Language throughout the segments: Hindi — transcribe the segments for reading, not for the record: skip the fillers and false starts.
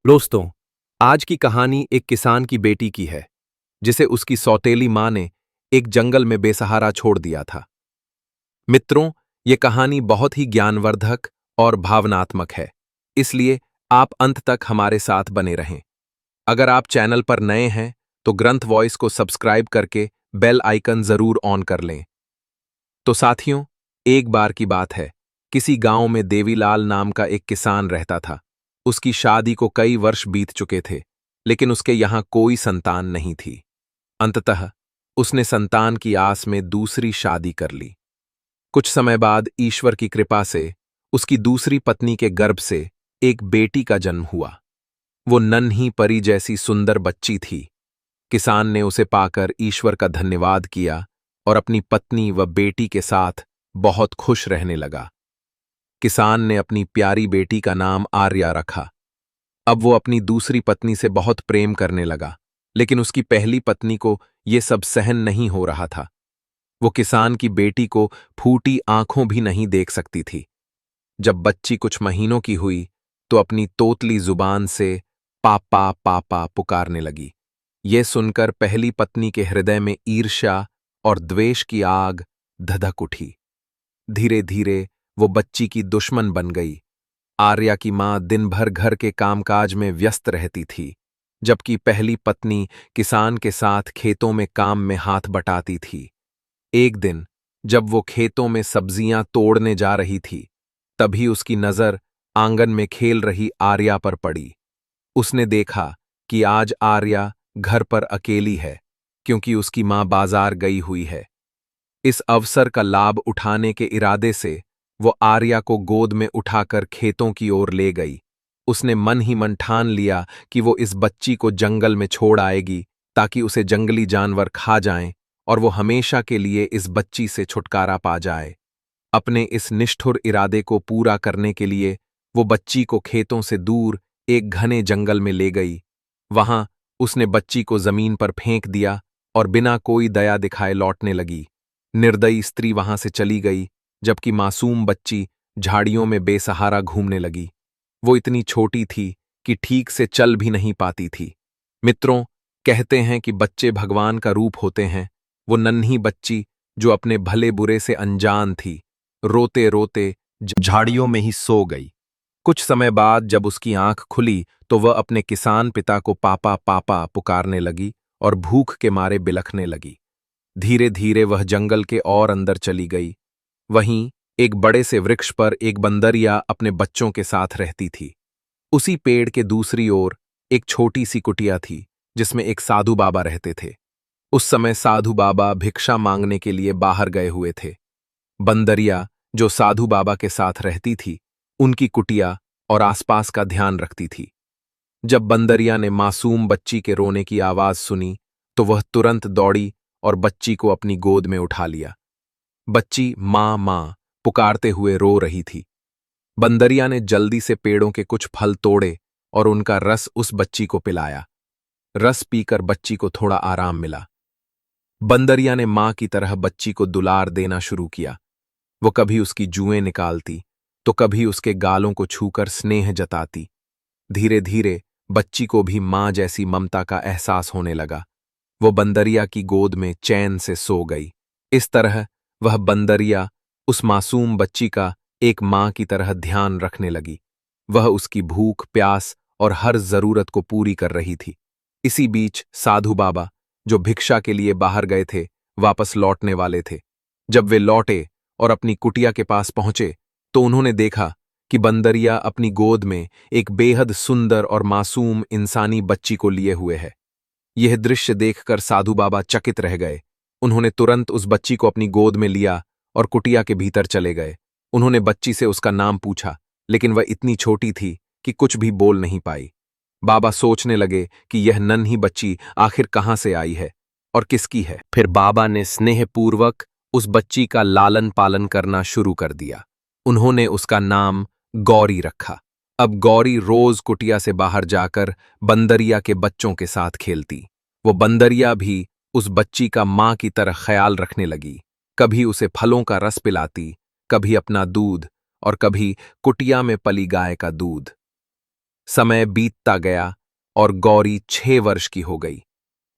दोस्तों, आज की कहानी एक किसान की बेटी की है, जिसे उसकी सौतेली माँ ने एक जंगल में बेसहारा छोड़ दिया था। मित्रों, ये कहानी बहुत ही ज्ञानवर्धक और भावनात्मक है, इसलिए आप अंत तक हमारे साथ बने रहें। अगर आप चैनल पर नए हैं, तो ग्रंथ वॉइस को सब्सक्राइब करके बेल आइकन जरूर ऑन कर लें। तो साथियों, एक बार की बात है, किसी गांव में देवीलाल नाम का एक किसान रहता था। उसकी शादी को कई वर्ष बीत चुके थे, लेकिन उसके यहां कोई संतान नहीं थी। अंततः उसने संतान की आस में दूसरी शादी कर ली। कुछ समय बाद ईश्वर की कृपा से उसकी दूसरी पत्नी के गर्भ से एक बेटी का जन्म हुआ। वो नन्ही परी जैसी सुंदर बच्ची थी। किसान ने उसे पाकर ईश्वर का धन्यवाद किया और अपनी पत्नी व बेटी के साथ बहुत खुश रहने लगा। किसान ने अपनी प्यारी बेटी का नाम आर्या रखा। अब वो अपनी दूसरी पत्नी से बहुत प्रेम करने लगा, लेकिन उसकी पहली पत्नी को ये सब सहन नहीं हो रहा था। वो किसान की बेटी को फूटी आंखों भी नहीं देख सकती थी। जब बच्ची कुछ महीनों की हुई, तो अपनी तोतली जुबान से पापा पापा पुकारने लगी। ये सुनकर पहली पत्नी के हृदय में ईर्ष्या और द्वेष की आग धधक उठी। धीरे धीरे वो बच्ची की दुश्मन बन गई। आर्या की मां दिन भर घर के कामकाज में व्यस्त रहती थी, जबकि पहली पत्नी किसान के साथ खेतों में काम में हाथ बटाती थी। एक दिन जब वो खेतों में सब्जियां तोड़ने जा रही थी, तभी उसकी नजर आंगन में खेल रही आर्या पर पड़ी। उसने देखा कि आज आर्या घर पर अकेली है, क्योंकि उसकी मां बाजार गई हुई है। इस अवसर का लाभ उठाने के इरादे से वो आर्या को गोद में उठाकर खेतों की ओर ले गई। उसने मन ही मन ठान लिया कि वो इस बच्ची को जंगल में छोड़ आएगी, ताकि उसे जंगली जानवर खा जाएं और वो हमेशा के लिए इस बच्ची से छुटकारा पा जाए। अपने इस निष्ठुर इरादे को पूरा करने के लिए वो बच्ची को खेतों से दूर एक घने जंगल में ले गई। वहां उसने बच्ची को जमीन पर फेंक दिया और बिना कोई दया दिखाए लौटने लगी। निर्दयी स्त्री वहां से चली गई, जबकि मासूम बच्ची झाड़ियों में बेसहारा घूमने लगी। वो इतनी छोटी थी कि ठीक से चल भी नहीं पाती थी। मित्रों, कहते हैं कि बच्चे भगवान का रूप होते हैं। वो नन्ही बच्ची, जो अपने भले बुरे से अनजान थी, रोते रोते झाड़ियों में ही सो गई। कुछ समय बाद जब उसकी आंख खुली, तो वह अपने किसान पिता को पापा पापा पुकारने लगी और भूख के मारे बिलखने लगी। धीरे धीरे वह जंगल के और अंदर चली गई। वहीं एक बड़े से वृक्ष पर एक बंदरिया अपने बच्चों के साथ रहती थी। उसी पेड़ के दूसरी ओर एक छोटी सी कुटिया थी, जिसमें एक साधु बाबा रहते थे। उस समय साधु बाबा भिक्षा मांगने के लिए बाहर गए हुए थे। बंदरिया, जो साधु बाबा के साथ रहती थी, उनकी कुटिया और आसपास का ध्यान रखती थी। जब बंदरिया ने मासूम बच्ची के रोने की आवाज सुनी, तो वह तुरंत दौड़ी और बच्ची को अपनी गोद में उठा लिया। बच्ची माँ माँ पुकारते हुए रो रही थी। बंदरिया ने जल्दी से पेड़ों के कुछ फल तोड़े और उनका रस उस बच्ची को पिलाया। रस पीकर बच्ची को थोड़ा आराम मिला। बंदरिया ने माँ की तरह बच्ची को दुलार देना शुरू किया। वो कभी उसकी जुएं निकालती, तो कभी उसके गालों को छूकर स्नेह जताती। धीरे धीरे बच्ची को भी माँ जैसी ममता का एहसास होने लगा। वो बंदरिया की गोद में चैन से सो गई। इस तरह वह बंदरिया उस मासूम बच्ची का एक माँ की तरह ध्यान रखने लगी। वह उसकी भूख, प्यास और हर जरूरत को पूरी कर रही थी। इसी बीच साधु बाबा, जो भिक्षा के लिए बाहर गए थे, वापस लौटने वाले थे। जब वे लौटे और अपनी कुटिया के पास पहुंचे, तो उन्होंने देखा कि बंदरिया अपनी गोद में एक बेहद सुंदर और मासूम इंसानी बच्ची को लिए हुए है। यह दृश्य देखकर साधु बाबा चकित रह गए। उन्होंने तुरंत उस बच्ची को अपनी गोद में लिया और कुटिया के भीतर चले गए। उन्होंने बच्ची से उसका नाम पूछा, लेकिन वह इतनी छोटी थी कि कुछ भी बोल नहीं पाई। बाबा सोचने लगे कि यह नन्ही बच्ची आखिर कहाँ से आई है और किसकी है। फिर बाबा ने स्नेहपूर्वक उस बच्ची का लालन पालन करना शुरू कर दिया। उन्होंने उसका नाम गौरी रखा। अब गौरी रोज कुटिया से बाहर जाकर बंदरिया के बच्चों के साथ खेलती। वो बंदरिया भी उस बच्ची का माँ की तरह ख्याल रखने लगी। कभी उसे फलों का रस पिलाती, कभी अपना दूध और कभी कुटिया में पली गाय का दूध। समय बीतता गया और गौरी 6 वर्ष की हो गई।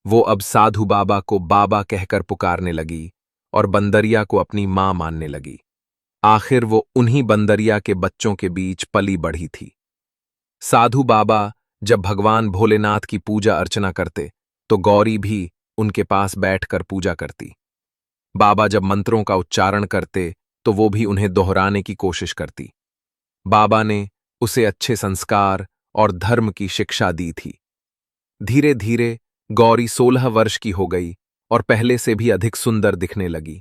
वो अब साधु बाबा को बाबा कहकर पुकारने लगी और बंदरिया को अपनी मां मानने लगी। आखिर वो उन्हीं बंदरिया के बच्चों के बीच पली बढ़ी थी। साधु बाबा जब भगवान भोलेनाथ की पूजा अर्चना करते तो गौरी भी उनके पास बैठकर पूजा करती। बाबा जब मंत्रों का उच्चारण करते तो वो भी उन्हें दोहराने की कोशिश करती। बाबा ने उसे अच्छे संस्कार और धर्म की शिक्षा दी थी। धीरे धीरे गौरी 16 वर्ष की हो गई और पहले से भी अधिक सुंदर दिखने लगी।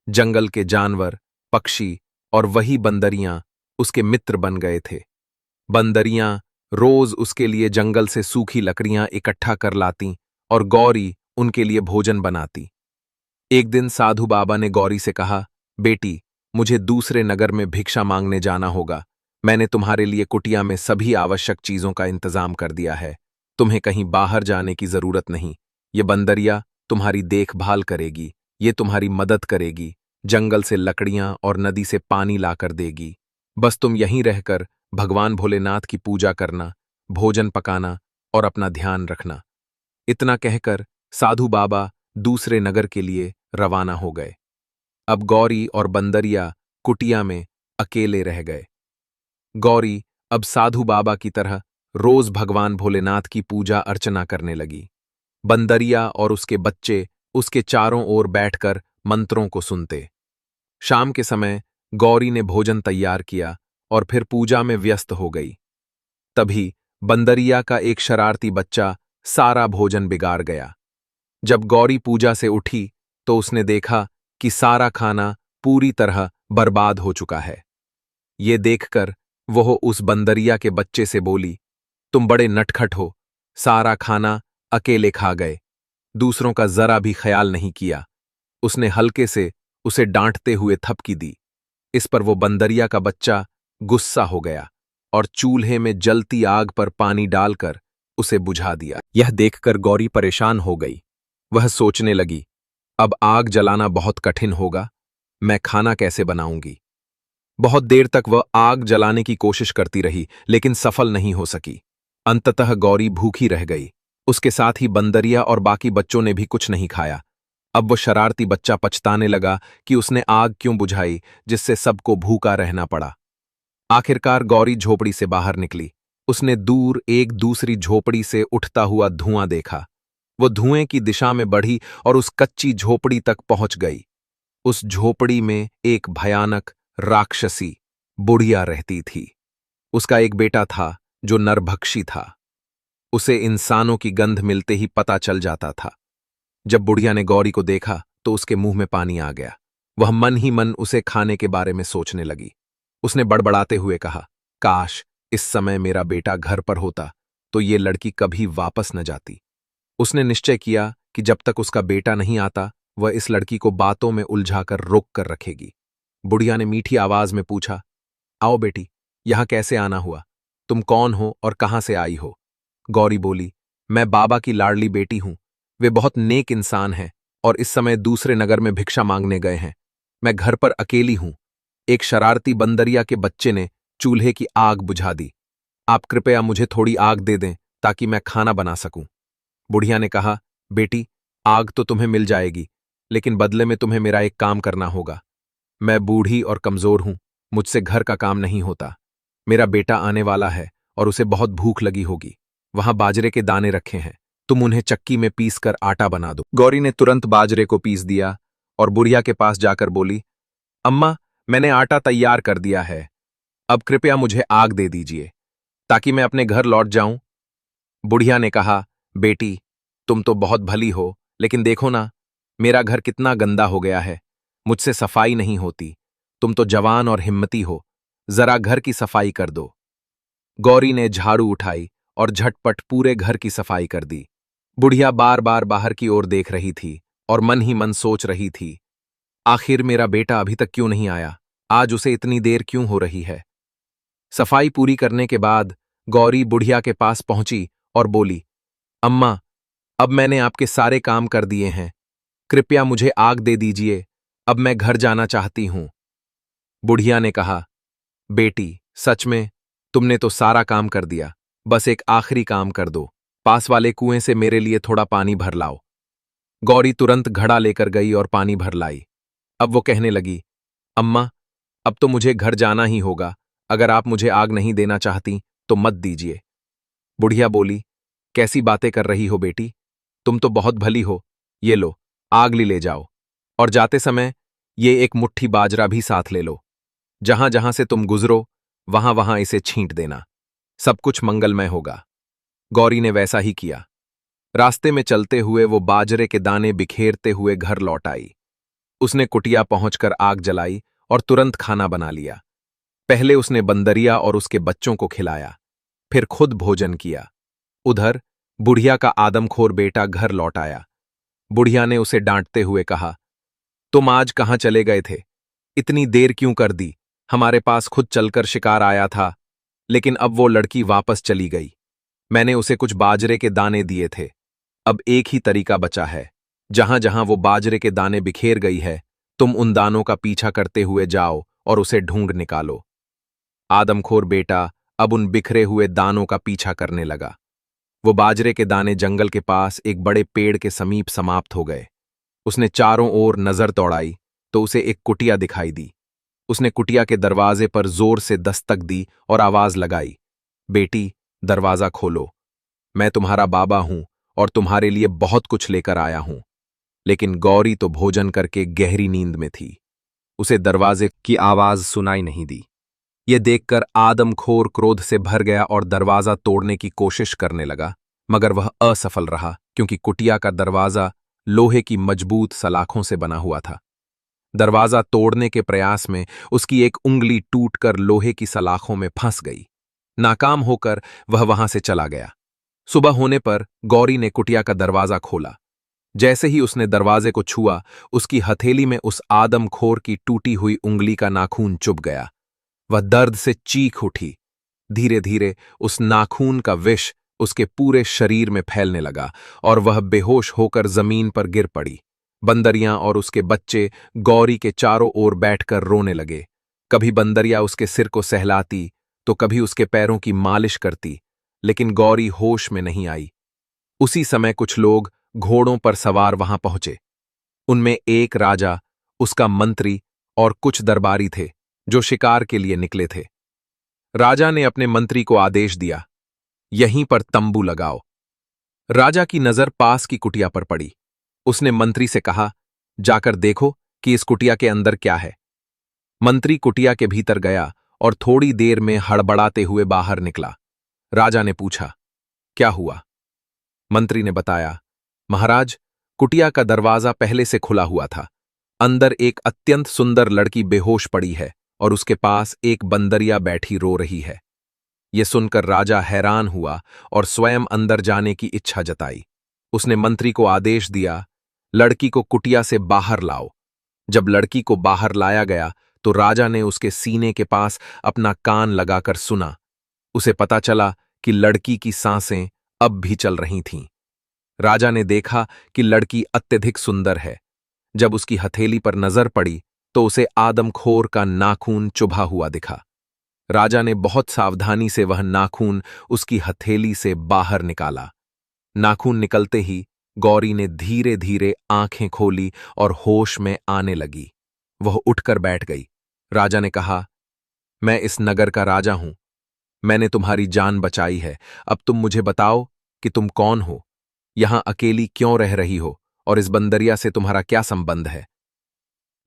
जंगल के जानवर, पक्षी और वही बंदरियां उसके मित्र बन गए थे। बंदरियां रोज उसके लिए जंगल से सूखी लकड़ियां इकट्ठा कर लातीं और गौरी उनके लिए भोजन बनाती। एक दिन साधु बाबा ने गौरी से कहा, बेटी, मुझे दूसरे नगर में भिक्षा मांगने जाना होगा। मैंने तुम्हारे लिए कुटिया में सभी आवश्यक चीजों का इंतजाम कर दिया है। तुम्हें कहीं बाहर जाने की जरूरत नहीं। ये बंदरिया तुम्हारी देखभाल करेगी, ये तुम्हारी मदद करेगी, जंगल से लकड़ियां और नदी से पानी लाकर देगी। बस तुम यहीं रहकर भगवान भोलेनाथ की पूजा करना, भोजन पकाना और अपना ध्यान रखना। इतना कहकर साधु बाबा दूसरे नगर के लिए रवाना हो गए। अब गौरी और बंदरिया कुटिया में अकेले रह गए। गौरी अब साधु बाबा की तरह रोज भगवान भोलेनाथ की पूजा अर्चना करने लगी। बंदरिया और उसके बच्चे उसके चारों ओर बैठकर मंत्रों को सुनते। शाम के समय गौरी ने भोजन तैयार किया और फिर पूजा में व्यस्त हो गई। तभी बंदरिया का एक शरारती बच्चा सारा भोजन बिगाड़ गया। जब गौरी पूजा से उठी तो उसने देखा कि सारा खाना पूरी तरह बर्बाद हो चुका है। ये देखकर वह उस बंदरिया के बच्चे से बोली, तुम बड़े नटखट हो, सारा खाना अकेले खा गए, दूसरों का जरा भी ख्याल नहीं किया। उसने हल्के से उसे डांटते हुए थपकी दी। इस पर वो बंदरिया का बच्चा गुस्सा हो गया और चूल्हे में जलती आग पर पानी डालकर उसे बुझा दिया। यह देखकर गौरी परेशान हो गई। वह सोचने लगी, अब आग जलाना बहुत कठिन होगा, मैं खाना कैसे बनाऊंगी। बहुत देर तक वह आग जलाने की कोशिश करती रही लेकिन सफल नहीं हो सकी। अंततः गौरी भूखी रह गई। उसके साथ ही बंदरिया और बाकी बच्चों ने भी कुछ नहीं खाया। अब वो शरारती बच्चा पछताने लगा कि उसने आग क्यों बुझाई जिससे सबको भूखा रहना पड़ा। आखिरकार गौरी झोपड़ी से बाहर निकली। उसने दूर एक दूसरी झोपड़ी से उठता हुआ धुआं देखा। वो धुएं की दिशा में बढ़ी और उस कच्ची झोपड़ी तक पहुंच गई। उस झोपड़ी में एक भयानक राक्षसी बुढ़िया रहती थी। उसका एक बेटा था जो नरभक्षी था। उसे इंसानों की गंध मिलते ही पता चल जाता था। जब बुढ़िया ने गौरी को देखा तो उसके मुंह में पानी आ गया। वह मन ही मन उसे खाने के बारे में सोचने लगी। उसने बड़बड़ाते हुए कहा, काश इस समय मेरा बेटा घर पर होता तो ये लड़की कभी वापस न जाती। उसने निश्चय किया कि जब तक उसका बेटा नहीं आता वह इस लड़की को बातों में उलझाकर रोक कर रखेगी। बुढ़िया ने मीठी आवाज में पूछा, आओ बेटी, यहां कैसे आना हुआ? तुम कौन हो और कहां से आई हो? गौरी बोली, मैं बाबा की लाडली बेटी हूं। वे बहुत नेक इंसान हैं और इस समय दूसरे नगर में भिक्षा मांगने गए हैं। मैं घर पर अकेली हूं। एक शरारती बंदरिया के बच्चे ने चूल्हे की आग बुझा दी। आप कृपया मुझे थोड़ी आग दे दें ताकि मैं खाना बना सकूं। बुढ़िया ने कहा, बेटी, आग तो तुम्हें मिल जाएगी, लेकिन बदले में तुम्हें मेरा एक काम करना होगा। मैं बूढ़ी और कमजोर हूं, मुझसे घर का काम नहीं होता। मेरा बेटा आने वाला है और उसे बहुत भूख लगी होगी। वहां बाजरे के दाने रखे हैं, तुम उन्हें चक्की में पीस कर आटा बना दो। गौरी ने तुरंत बाजरे को पीस दिया और बुढ़िया के पास जाकर बोली, अम्मा, मैंने आटा तैयार कर दिया है। अब कृपया मुझे आग दे दीजिए ताकि मैं अपने घर लौट जाऊं। बुढ़िया ने कहा, बेटी, तुम तो बहुत भली हो, लेकिन देखो ना, मेरा घर कितना गंदा हो गया है। मुझसे सफाई नहीं होती। तुम तो जवान और हिम्मती हो, जरा घर की सफाई कर दो। गौरी ने झाड़ू उठाई और झटपट पूरे घर की सफाई कर दी। बुढ़िया बार बार बाहर की ओर देख रही थी और मन ही मन सोच रही थी, आखिर मेरा बेटा अभी तक क्यों नहीं आया? आज उसे इतनी देर क्यों हो रही है? सफाई पूरी करने के बाद गौरी बुढ़िया के पास पहुंची और बोली, अम्मा, अब मैंने आपके सारे काम कर दिए हैं। कृपया मुझे आग दे दीजिए, अब मैं घर जाना चाहती हूं। बुढ़िया ने कहा, बेटी, सच में तुमने तो सारा काम कर दिया, बस एक आखिरी काम कर दो, पास वाले कुएं से मेरे लिए थोड़ा पानी भर लाओ। गौरी तुरंत घड़ा लेकर गई और पानी भर लाई। अब वो कहने लगी, अम्मा, अब तो मुझे घर जाना ही होगा। अगर आप मुझे आग नहीं देना चाहती तो मत दीजिए। बुढ़िया बोली, कैसी बातें कर रही हो बेटी, तुम तो बहुत भली हो। ये लो, आग ले जाओ, और जाते समय ये एक मुट्ठी बाजरा भी साथ ले लो। जहां जहां से तुम गुजरो वहां वहां इसे छींट देना, सब कुछ मंगलमय होगा। गौरी ने वैसा ही किया। रास्ते में चलते हुए वो बाजरे के दाने बिखेरते हुए घर लौट आई। उसने कुटिया पहुंचकर आग जलाई और तुरंत खाना बना लिया। पहले उसने बंदरिया और उसके बच्चों को खिलाया, फिर खुद भोजन किया। उधर बुढ़िया का आदमखोर बेटा घर लौट आया। बुढ़िया ने उसे डांटते हुए कहा, तुम आज कहाँ चले गए थे? इतनी देर क्यों कर दी? हमारे पास खुद चलकर शिकार आया था, लेकिन अब वो लड़की वापस चली गई। मैंने उसे कुछ बाजरे के दाने दिए थे। अब एक ही तरीका बचा है। जहां जहां वो बाजरे के दाने बिखेर गई है, तुम उन दानों का पीछा करते हुए जाओ और उसे ढूंढ निकालो। आदमखोर बेटा अब उन बिखरे हुए दानों का पीछा करने लगा। वो बाजरे के दाने जंगल के पास एक बड़े पेड़ के समीप समाप्त हो गए। उसने चारों ओर नजर दौड़ाई तो उसे एक कुटिया दिखाई दी। उसने कुटिया के दरवाजे पर जोर से दस्तक दी और आवाज लगाई, बेटी, दरवाजा खोलो। मैं तुम्हारा बाबा हूं और तुम्हारे लिए बहुत कुछ लेकर आया हूं। लेकिन गौरी तो भोजन करके गहरी नींद में थी। उसे दरवाजे की आवाज सुनाई नहीं दी। ये देखकर आदमखोर क्रोध से भर गया और दरवाजा तोड़ने की कोशिश करने लगा, मगर वह असफल रहा क्योंकि कुटिया का दरवाजा लोहे की मजबूत सलाखों से बना हुआ था। दरवाजा तोड़ने के प्रयास में उसकी एक उंगली टूटकर लोहे की सलाखों में फंस गई। नाकाम होकर वह वहां से चला गया। सुबह होने पर गौरी ने कुटिया का दरवाजा खोला। जैसे ही उसने दरवाजे को छुआ, उसकी हथेली में उस आदमखोर की टूटी हुई उंगली का नाखून चुभ गया। वह दर्द से चीख उठी। धीरे धीरे उस नाखून का विष उसके पूरे शरीर में फैलने लगा और वह बेहोश होकर जमीन पर गिर पड़ी। बंदरियां और उसके बच्चे गौरी के चारों ओर बैठकर रोने लगे। कभी बंदरिया उसके सिर को सहलाती तो कभी उसके पैरों की मालिश करती, लेकिन गौरी होश में नहीं आई। उसी समय कुछ लोग घोड़ों पर सवार वहां पहुंचे। उनमें एक राजा, उसका मंत्री और कुछ दरबारी थे जो शिकार के लिए निकले थे। राजा ने अपने मंत्री को आदेश दिया, यहीं पर तंबू लगाओ। राजा की नजर पास की कुटिया पर पड़ी। उसने मंत्री से कहा, जाकर देखो कि इस कुटिया के अंदर क्या है। मंत्री कुटिया के भीतर गया और थोड़ी देर में हड़बड़ाते हुए बाहर निकला। राजा ने पूछा, क्या हुआ? मंत्री ने बताया, महाराज, कुटिया का दरवाजा पहले से खुला हुआ था। अंदर एक अत्यंत सुंदर लड़की बेहोश पड़ी है और उसके पास एक बंदरिया बैठी रो रही है। यह सुनकर राजा हैरान हुआ और स्वयं अंदर जाने की इच्छा जताई। उसने मंत्री को आदेश दिया, लड़की को कुटिया से बाहर लाओ। जब लड़की को बाहर लाया गया तो राजा ने उसके सीने के पास अपना कान लगाकर सुना। उसे पता चला कि लड़की की सांसें अब भी चल रही थीं। राजा ने देखा कि लड़की अत्यधिक सुंदर है। जब उसकी हथेली पर नजर पड़ी तो उसे आदमखोर का नाखून चुभा हुआ दिखा। राजा ने बहुत सावधानी से वह नाखून उसकी हथेली से बाहर निकाला। नाखून निकलते ही गौरी ने धीरे धीरे आंखें खोली और होश में आने लगी। वह उठकर बैठ गई। राजा ने कहा, मैं इस नगर का राजा हूं। मैंने तुम्हारी जान बचाई है। अब तुम मुझे बताओ कि तुम कौन हो, यहां अकेली क्यों रह रही हो और इस बंदरिया से तुम्हारा क्या संबंध है?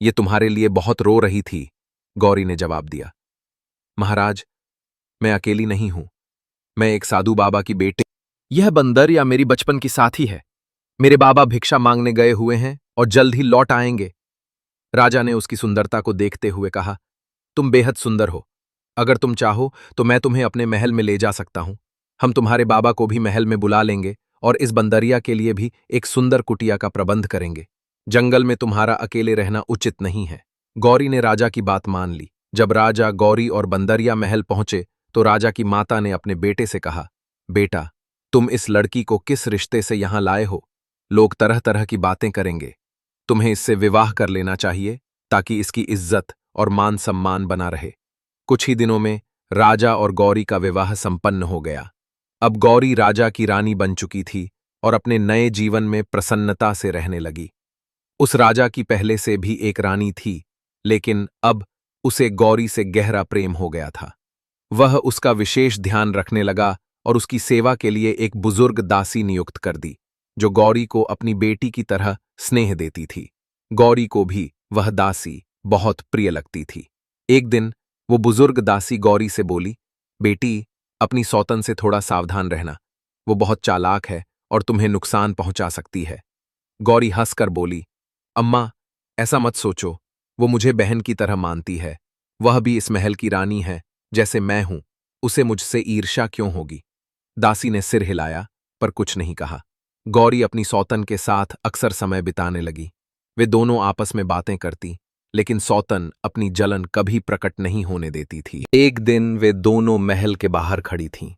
ये तुम्हारे लिए बहुत रो रही थी, गौरी ने जवाब दिया। महाराज, मैं अकेली नहीं हूं। मैं एक साधु बाबा की बेटी। यह बंदरिया मेरी बचपन की साथी है। मेरे बाबा भिक्षा मांगने गए हुए हैं और जल्द ही लौट आएंगे। राजा ने उसकी सुंदरता को देखते हुए कहा, तुम बेहद सुंदर हो। अगर तुम चाहो तो मैं तुम्हें अपने महल में ले जा सकता हूं। हम तुम्हारे बाबा को भी महल में बुला लेंगे और इस बंदरिया के लिए भी एक सुंदर कुटिया का प्रबंध करेंगे। जंगल में तुम्हारा अकेले रहना उचित नहीं है। गौरी ने राजा की बात मान ली। जब राजा, गौरी और बंदरिया महल पहुंचे तो राजा की माता ने अपने बेटे से कहा, बेटा, तुम इस लड़की को किस रिश्ते से यहां लाए हो? लोग तरह तरह की बातें करेंगे। तुम्हें इससे विवाह कर लेना चाहिए ताकि इसकी इज्जत और मान सम्मान बना रहे। कुछ ही दिनों में राजा और गौरी का विवाह संपन्न हो गया। अब गौरी राजा की रानी बन चुकी थी और अपने नए जीवन में प्रसन्नता से रहने लगी। उस राजा की पहले से भी एक रानी थी, लेकिन अब उसे गौरी से गहरा प्रेम हो गया था। वह उसका विशेष ध्यान रखने लगा और उसकी सेवा के लिए एक बुजुर्ग दासी नियुक्त कर दी, जो गौरी को अपनी बेटी की तरह स्नेह देती थी। गौरी को भी वह दासी बहुत प्रिय लगती थी। एक दिन वो बुजुर्ग दासी गौरी से बोली, बेटी, अपनी सौतन से थोड़ा सावधान रहना। वो बहुत चालाक है और तुम्हें नुकसान पहुंचा सकती है। गौरी हंसकर बोली, अम्मा, ऐसा मत सोचो। वो मुझे बहन की तरह मानती है। वह भी इस महल की रानी है, जैसे मैं हूं। उसे मुझसे ईर्ष्या क्यों होगी? दासी ने सिर हिलाया, पर कुछ नहीं कहा। गौरी अपनी सौतन के साथ अक्सर समय बिताने लगी। वे दोनों आपस में बातें करती, लेकिन सौतन अपनी जलन कभी प्रकट नहीं होने देती थी। एक दिन वे दोनों महल के बाहर खड़ी थीं।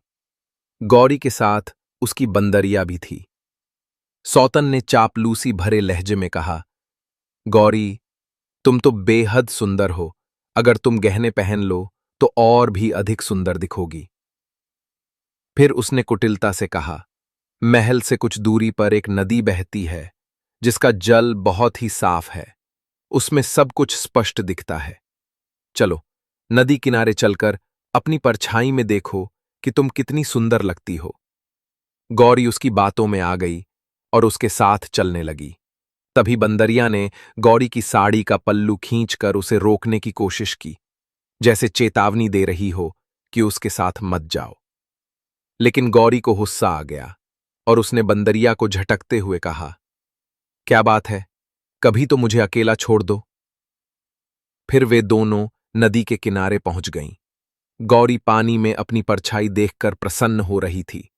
गौरी के साथ उसकी बंदरिया भी थी। सौतन ने चापलूसी भरे लहजे में कहा, गौरी, तुम तो बेहद सुंदर हो। अगर तुम गहने पहन लो तो और भी अधिक सुंदर दिखोगी। फिर उसने कुटिलता से कहा, महल से कुछ दूरी पर एक नदी बहती है, जिसका जल बहुत ही साफ है। उसमें सब कुछ स्पष्ट दिखता है। चलो, नदी किनारे चलकर अपनी परछाई में देखो कि तुम कितनी सुंदर लगती हो। गौरी उसकी बातों में आ गई और उसके साथ चलने लगी। तभी बंदरिया ने गौरी की साड़ी का पल्लू खींचकर उसे रोकने की कोशिश की, जैसे चेतावनी दे रही हो कि उसके साथ मत जाओ। लेकिन गौरी को गुस्सा आ गया और उसने बंदरिया को झटकते हुए कहा, क्या बात है, कभी तो मुझे अकेला छोड़ दो। फिर वे दोनों नदी के किनारे पहुंच गईं। गौरी पानी में अपनी परछाई देखकर प्रसन्न हो रही थी।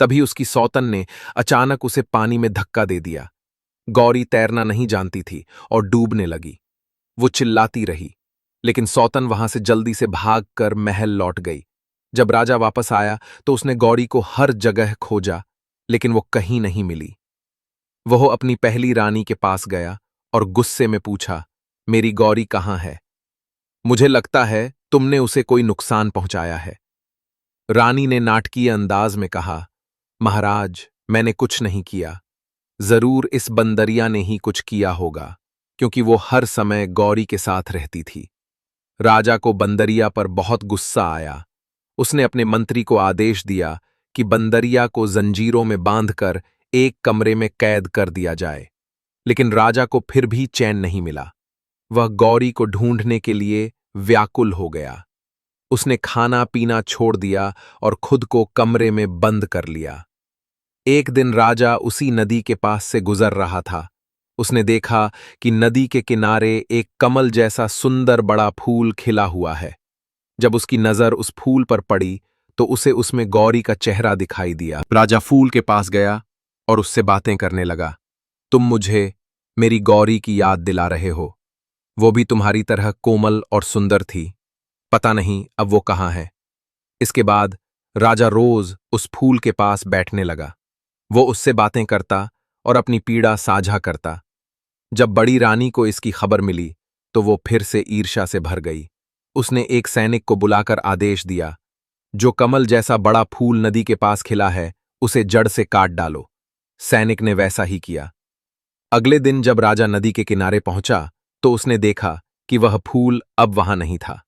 तभी उसकी सौतन ने अचानक उसे पानी में धक्का दे दिया। गौरी तैरना नहीं जानती थी और डूबने लगी। वो चिल्लाती रही, लेकिन सौतन वहां से जल्दी से भागकर महल लौट गई। जब राजा वापस आया तो उसने गौरी को हर जगह खोजा, लेकिन वो कहीं नहीं मिली। वह अपनी पहली रानी के पास गया और गुस्से में पूछा, मेरी गौरी कहाँ है? मुझे लगता है तुमने उसे कोई नुकसान पहुंचाया है। रानी ने नाटकीय अंदाज में कहा, महाराज, मैंने कुछ नहीं किया। जरूर इस बंदरिया ने ही कुछ किया होगा, क्योंकि वो हर समय गौरी के साथ रहती थी। राजा को बंदरिया पर बहुत गुस्सा आया। उसने अपने मंत्री को आदेश दिया कि बंदरिया को जंजीरों में बांधकर एक कमरे में कैद कर दिया जाए। लेकिन राजा को फिर भी चैन नहीं मिला। वह गौरी को ढूंढने के लिए व्याकुल हो गया। उसने खाना पीना छोड़ दिया और खुद को कमरे में बंद कर लिया। एक दिन राजा उसी नदी के पास से गुजर रहा था। उसने देखा कि नदी के किनारे एक कमल जैसा सुंदर बड़ा फूल खिला हुआ है। जब उसकी नजर उस फूल पर पड़ी तो उसे उसमें गौरी का चेहरा दिखाई दिया। राजा फूल के पास गया और उससे बातें करने लगा। तुम मुझे मेरी गौरी की याद दिला रहे हो। वो भी तुम्हारी तरह कोमल और सुंदर थी। पता नहीं अब वो कहाँ है। इसके बाद राजा रोज उस फूल के पास बैठने लगा। वो उससे बातें करता और अपनी पीड़ा साझा करता। जब बड़ी रानी को इसकी खबर मिली तो वो फिर से ईर्ष्या से भर गई। उसने एक सैनिक को बुलाकर आदेश दिया, जो कमल जैसा बड़ा फूल नदी के पास खिला है, उसे जड़ से काट डालो। सैनिक ने वैसा ही किया। अगले दिन जब राजा नदी के किनारे पहुंचा तो उसने देखा कि वह फूल अब वहां नहीं था।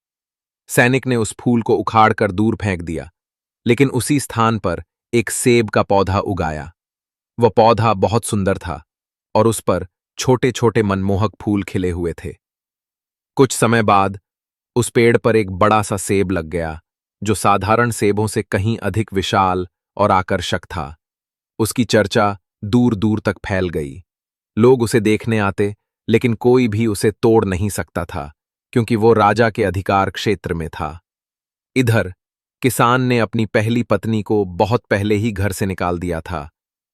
सैनिक ने उस फूल को उखाड़कर दूर फेंक दिया, लेकिन उसी स्थान पर एक सेब का पौधा उगाया। वह पौधा बहुत सुंदर था और उस पर छोटे छोटे मनमोहक फूल खिले हुए थे। कुछ समय बाद उस पेड़ पर एक बड़ा सा सेब लग गया, जो साधारण सेबों से कहीं अधिक विशाल और आकर्षक था। उसकी चर्चा दूर दूर तक फैल गई। लोग उसे देखने आते, लेकिन कोई भी उसे तोड़ नहीं सकता था, क्योंकि वो राजा के अधिकार क्षेत्र में था। इधर किसान ने अपनी पहली पत्नी को बहुत पहले ही घर से निकाल दिया था।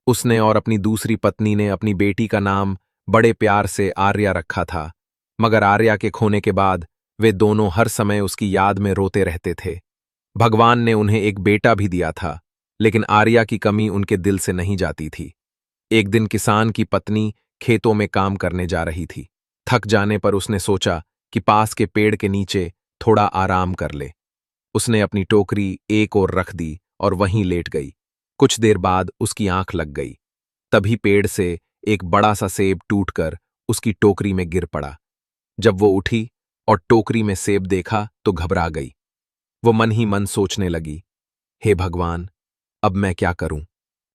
उसने और अपनी दूसरी पत्नी ने अपनी बेटी का नाम बड़े प्यार से आर्या रखा था, मगर आर्या के खोने के बाद वे दोनों हर समय उसकी याद में रोते रहते थे। भगवान ने उन्हें एक बेटा भी दिया था, लेकिन आर्या की कमी उनके दिल से नहीं जाती थी। एक दिन किसान की पत्नी खेतों में काम करने जा रही थी। थक जाने पर उसने सोचा कि पास के पेड़ के नीचे थोड़ा आराम कर ले। उसने अपनी टोकरी एक ओर रख दी और वहीं लेट गई। कुछ देर बाद उसकी आंख लग गई। तभी पेड़ से एक बड़ा सा सेब टूटकर उसकी टोकरी में गिर पड़ा। जब वो उठी और टोकरी में सेब देखा तो घबरा गई। वो मन ही मन सोचने लगी, हे भगवान, अब मैं क्या करूं?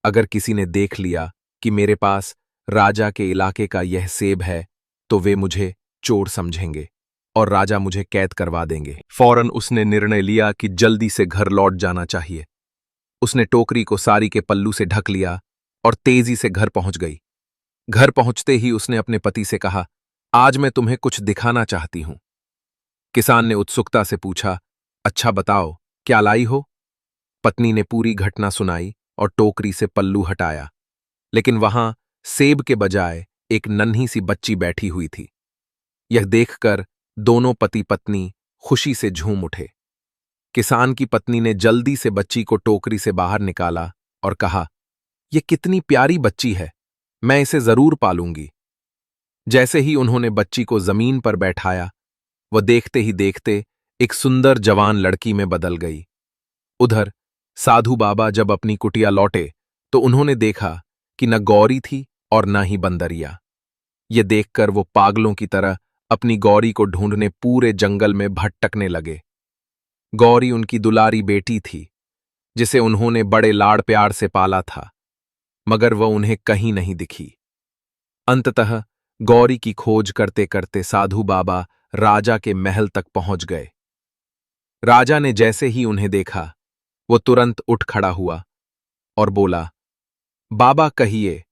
अगर किसी ने देख लिया कि मेरे पास राजा के इलाके का यह सेब है तो वे मुझे चोर समझेंगे और राजा मुझे कैद करवा देंगे। फौरन उसने निर्णय लिया कि जल्दी से घर लौट जाना चाहिए। उसने टोकरी को साड़ी के पल्लू से ढक लिया और तेजी से घर पहुंच गई। घर पहुंचते ही उसने अपने पति से कहा, आज मैं तुम्हें कुछ दिखाना चाहती हूं। किसान ने उत्सुकता से पूछा, अच्छा बताओ, क्या लाई हो? पत्नी ने पूरी घटना सुनाई और टोकरी से पल्लू हटाया, लेकिन वहां सेब के बजाय एक नन्ही सी बच्ची बैठी हुई थी। यह देखकर दोनों पति पत्नी खुशी से झूम उठे। किसान की पत्नी ने जल्दी से बच्ची को टोकरी से बाहर निकाला और कहा, यह कितनी प्यारी बच्ची है, मैं इसे जरूर पालूंगी। जैसे ही उन्होंने बच्ची को जमीन पर बैठाया, वह देखते ही देखते एक सुंदर जवान लड़की में बदल गई। उधर साधु बाबा जब अपनी कुटिया लौटे तो उन्होंने देखा कि न गौरी थी और न ही बंदरिया। ये देखकर वो पागलों की तरह अपनी गौरी को ढूंढने पूरे जंगल में भटकने लगे। गौरी उनकी दुलारी बेटी थी, जिसे उन्होंने बड़े लाड़ प्यार से पाला था, मगर वह उन्हें कहीं नहीं दिखी। अंततः गौरी की खोज करते करते साधु बाबा राजा के महल तक पहुंच गए। राजा ने जैसे ही उन्हें देखा, वो तुरंत उठ खड़ा हुआ और बोला, बाबा कहिए,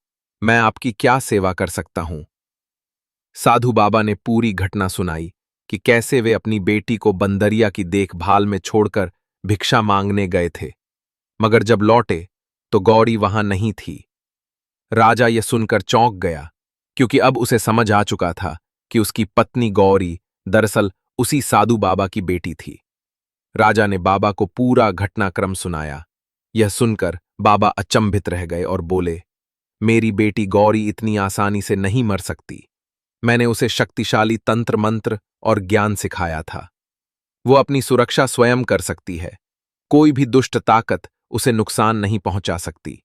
मैं आपकी क्या सेवा कर सकता हूं? साधु बाबा ने पूरी घटना सुनाई कि कैसे वे अपनी बेटी को बंदरिया की देखभाल में छोड़कर भिक्षा मांगने गए थे, मगर जब लौटे तो गौरी वहां नहीं थी। राजा यह सुनकर चौंक गया, क्योंकि अब उसे समझ आ चुका था कि उसकी पत्नी गौरी दरअसल उसी साधु बाबा की बेटी थी। राजा ने बाबा को पूरा घटनाक्रम सुनाया। यह सुनकर बाबा अचंभित रह गए और बोले, मेरी बेटी गौरी इतनी आसानी से नहीं मर सकती। मैंने उसे शक्तिशाली तंत्र मंत्र और ज्ञान सिखाया था। वो अपनी सुरक्षा स्वयं कर सकती है। कोई भी दुष्ट ताकत उसे नुकसान नहीं पहुंचा सकती।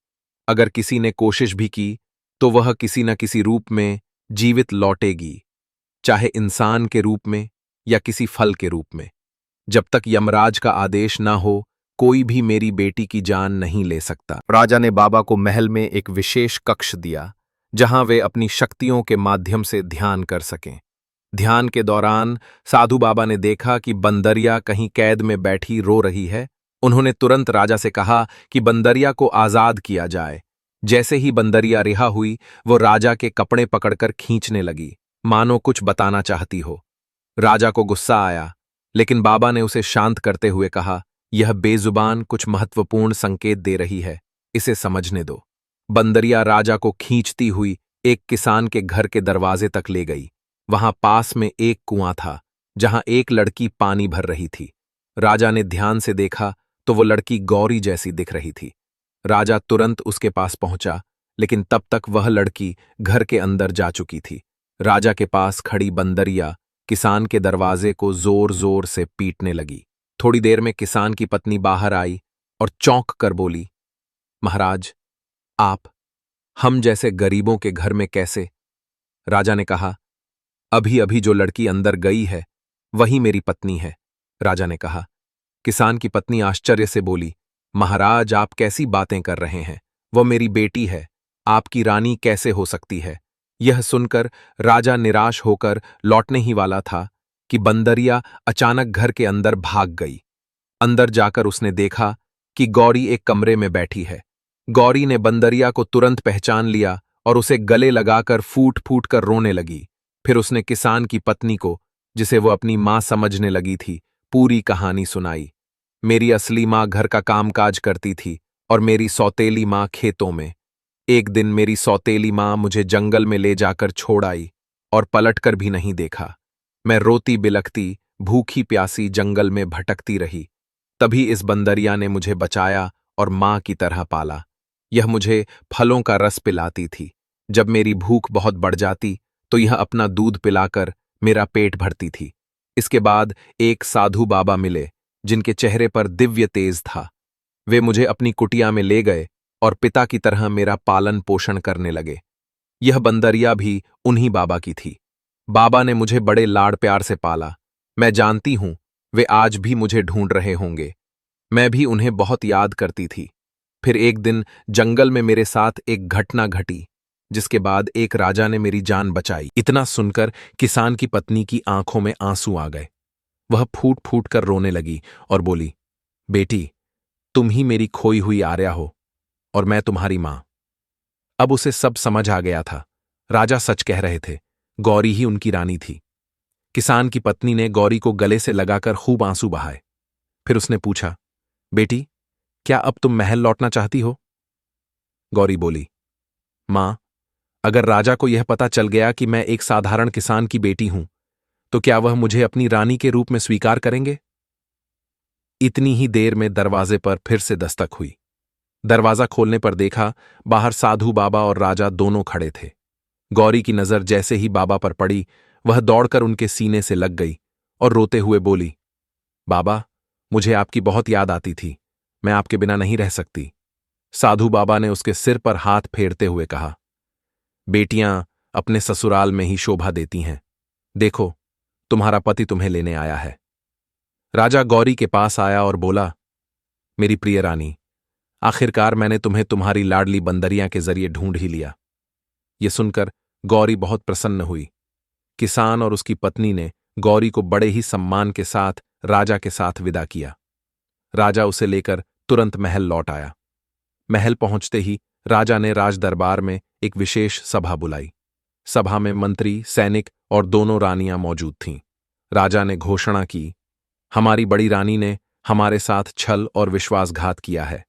अगर किसी ने कोशिश भी की तो वह किसी न किसी रूप में जीवित लौटेगी, चाहे इंसान के रूप में या किसी फल के रूप में। जब तक यमराज का आदेश ना हो, कोई भी मेरी बेटी की जान नहीं ले सकता। राजा ने बाबा को महल में एक विशेष कक्ष दिया, जहां वे अपनी शक्तियों के माध्यम से ध्यान कर सकें। ध्यान के दौरान साधु बाबा ने देखा कि बंदरिया कहीं कैद में बैठी रो रही है। उन्होंने तुरंत राजा से कहा कि बंदरिया को आजाद किया जाए। जैसे ही बंदरिया रिहा हुई, वो राजा के कपड़े पकड़कर खींचने लगी, मानो कुछ बताना चाहती हो। राजा को गुस्सा आया, लेकिन बाबा ने उसे शांत करते हुए कहा, यह बेजुबान कुछ महत्वपूर्ण संकेत दे रही है, इसे समझने दो। बंदरिया राजा को खींचती हुई एक किसान के घर के दरवाजे तक ले गई। वहां पास में एक कुआं था, जहां एक लड़की पानी भर रही थी। राजा ने ध्यान से देखा तो वो लड़की गौरी जैसी दिख रही थी। राजा तुरंत उसके पास पहुंचा, लेकिन तब तक वह लड़की घर के अंदर जा चुकी थी। राजा के पास खड़ी बंदरिया किसान के दरवाजे को जोर जोर से पीटने लगी। थोड़ी देर में किसान की पत्नी बाहर आई और चौंक कर बोली, महाराज, आप हम जैसे गरीबों के घर में कैसे? राजा ने कहा, अभी अभी जो लड़की अंदर गई है वही मेरी पत्नी है। राजा ने कहा। किसान की पत्नी आश्चर्य से बोली, महाराज, आप कैसी बातें कर रहे हैं? वह मेरी बेटी है, आपकी रानी कैसे हो सकती है? यह सुनकर राजा निराश होकर लौटने ही वाला था कि बंदरिया अचानक घर के अंदर भाग गई। अंदर जाकर उसने देखा कि गौरी एक कमरे में बैठी है। गौरी ने बंदरिया को तुरंत पहचान लिया और उसे गले लगाकर फूट फूट कर रोने लगी। फिर उसने किसान की पत्नी को, जिसे वो अपनी मां समझने लगी थी, पूरी कहानी सुनाई। मेरी असली मां घर का कामकाज करती थी और मेरी सौतेली मां खेतों में। एक दिन मेरी सौतेली मां मुझे जंगल में ले जाकर छोड़ आई और पलटकर भी नहीं देखा। मैं रोती बिलखती, भूखी प्यासी जंगल में भटकती रही। तभी इस बंदरिया ने मुझे बचाया और मां की तरह पाला। यह मुझे फलों का रस पिलाती थी। जब मेरी भूख बहुत बढ़ जाती तो यह अपना दूध पिलाकर मेरा पेट भरती थी। इसके बाद एक साधु बाबा मिले, जिनके चेहरे पर दिव्य तेज था। वे मुझे अपनी कुटिया में ले गए और पिता की तरह मेरा पालन पोषण करने लगे। यह बंदरिया भी उन्हीं बाबा की थी। बाबा ने मुझे बड़े लाड़ प्यार से पाला। मैं जानती हूं वे आज भी मुझे ढूंढ रहे होंगे। मैं भी उन्हें बहुत याद करती थी। फिर एक दिन जंगल में मेरे साथ एक घटना घटी, जिसके बाद एक राजा ने मेरी जान बचाई। इतना सुनकर किसान की पत्नी की आंखों में आंसू आ गए। वह फूट फूट कर रोने लगी और बोली, बेटी, तुम ही मेरी खोई हुई आर्या हो और मैं तुम्हारी मां। अब उसे सब समझ आ गया था। राजा सच कह रहे थे, गौरी ही उनकी रानी थी। किसान की पत्नी ने गौरी को गले से लगाकर खूब आंसू बहाए। फिर उसने पूछा, बेटी, क्या अब तुम महल लौटना चाहती हो? गौरी बोली, मां, अगर राजा को यह पता चल गया कि मैं एक साधारण किसान की बेटी हूं, तो क्या वह मुझे अपनी रानी के रूप में स्वीकार करेंगे? इतनी ही देर में दरवाजे पर फिर से दस्तक हुई। दरवाजा खोलने पर देखा, बाहर साधु बाबा और राजा दोनों खड़े थे। गौरी की नजर जैसे ही बाबा पर पड़ी, वह दौड़कर उनके सीने से लग गई और रोते हुए बोली, बाबा, मुझे आपकी बहुत याद आती थी। मैं आपके बिना नहीं रह सकती। साधु बाबा ने उसके सिर पर हाथ फेरते हुए कहा, बेटियां अपने ससुराल में ही शोभा देती हैं। देखो, तुम्हारा पति तुम्हें लेने आया है। राजा गौरी के पास आया और बोला, मेरी प्रिय रानी, आखिरकार मैंने तुम्हें तुम्हारी लाडली बंदरिया के जरिए ढूंढ ही लिया। यह सुनकर गौरी बहुत प्रसन्न हुई। किसान और उसकी पत्नी ने गौरी को बड़े ही सम्मान के साथ राजा के साथ विदा किया। राजा उसे लेकर तुरंत महल लौट आया। महल पहुंचते ही राजा ने राज दरबार में एक विशेष सभा बुलाई। सभा में मंत्री, सैनिक और दोनों रानियां मौजूद थीं। राजा ने घोषणा की, हमारी बड़ी रानी ने हमारे साथ छल और विश्वासघात किया है।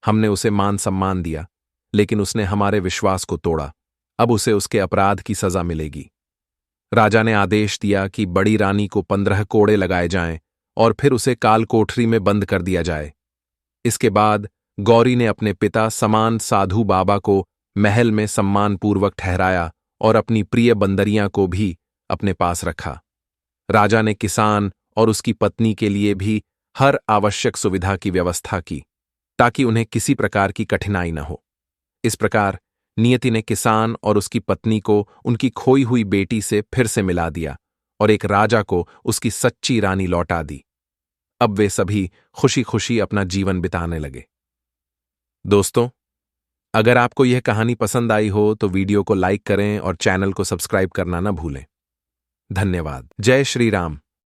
हमने उसे मान सम्मान दिया, लेकिन उसने हमारे विश्वास को तोड़ा। अब उसे उसके अपराध की सजा मिलेगी। राजा ने आदेश दिया कि बड़ी रानी को 15 कोड़े लगाए जाएं और फिर उसे काल कोठरी में बंद कर दिया जाए। इसके बाद गौरी ने अपने पिता समान साधु बाबा को महल में सम्मानपूर्वक ठहराया और अपनी प्रिय बंदरियां को भी अपने पास रखा। राजा ने किसान और उसकी पत्नी के लिए भी हर आवश्यक सुविधा की व्यवस्था की, ताकि उन्हें किसी प्रकार की कठिनाई न हो। इस प्रकार नियति ने किसान और उसकी पत्नी को उनकी खोई हुई बेटी से फिर से मिला दिया और एक राजा को उसकी सच्ची रानी लौटा दी। अब वे सभी खुशी खुशी अपना जीवन बिताने लगे। दोस्तों, अगर आपको यह कहानी पसंद आई हो तो वीडियो को लाइक करें और चैनल को सब्सक्राइब करना न भूलें। धन्यवाद। जय श्री राम।